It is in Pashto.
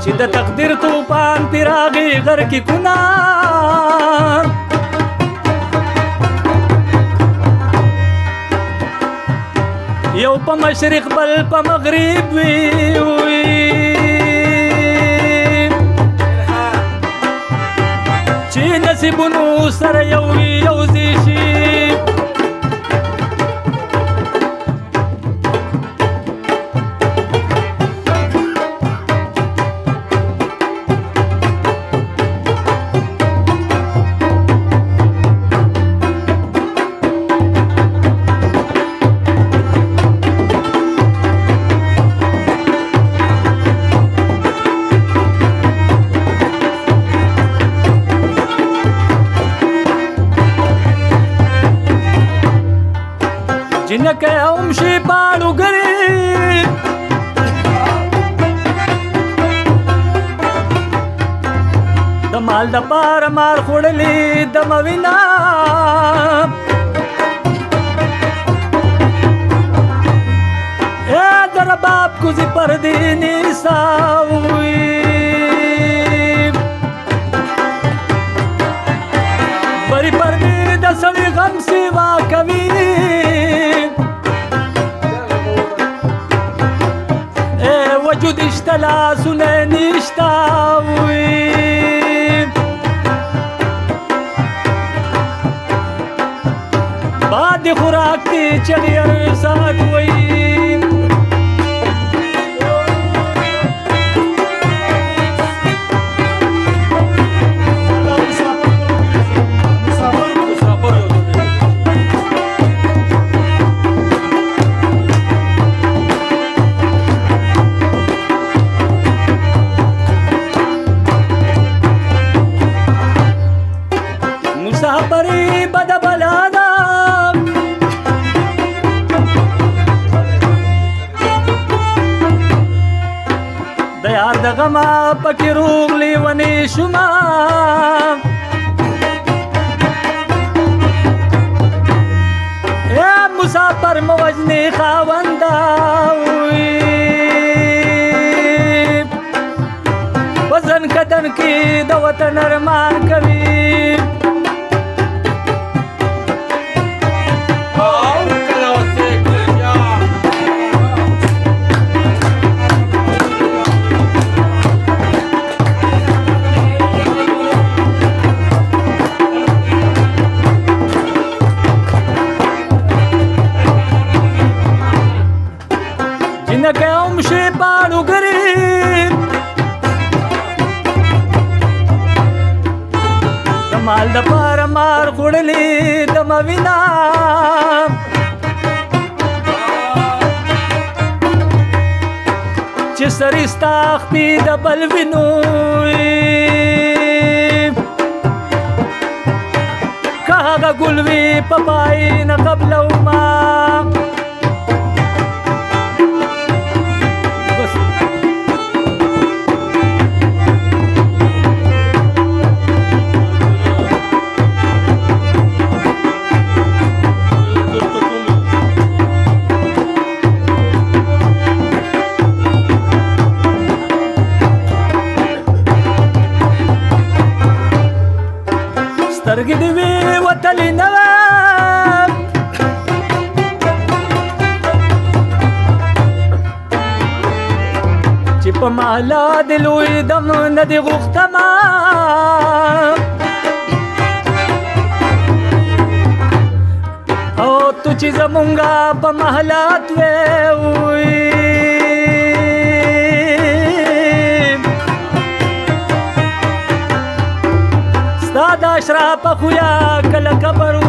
چې د تقدیر توپان پې راغی غر کې کونه یو په مشرق بل په مغرب وي چې نصیبونو سره یو ځای شي جنکه هم شي پاړو ګرې د مال د پاره مار خوړلې د موینا اے در باب کوزي پر دې نساوي بری پر دې د سړي غم سیوا کوي وجود اشتلا سنه نشتاوي بعد خوراک دی چغی ارسات وي مسافری بد بلادا د یار د غما پکې روغلی ونی شما یا مسافر موجنی خاوندا وزن کدن کی د وطن ارمان کوي جنکه هم شي پاړو ګرې د مال د پاره مار خوړلې د موینا چې سرې ستا خپې د بل وینو که هغه ګل وي په پای نه قبلو ما سترګې دې وي وتلې نه چې په محله د لوی دم نه دې غوښتمه او تو چې زمونږه په محله تلې ستا د اشراف خویا کله قبر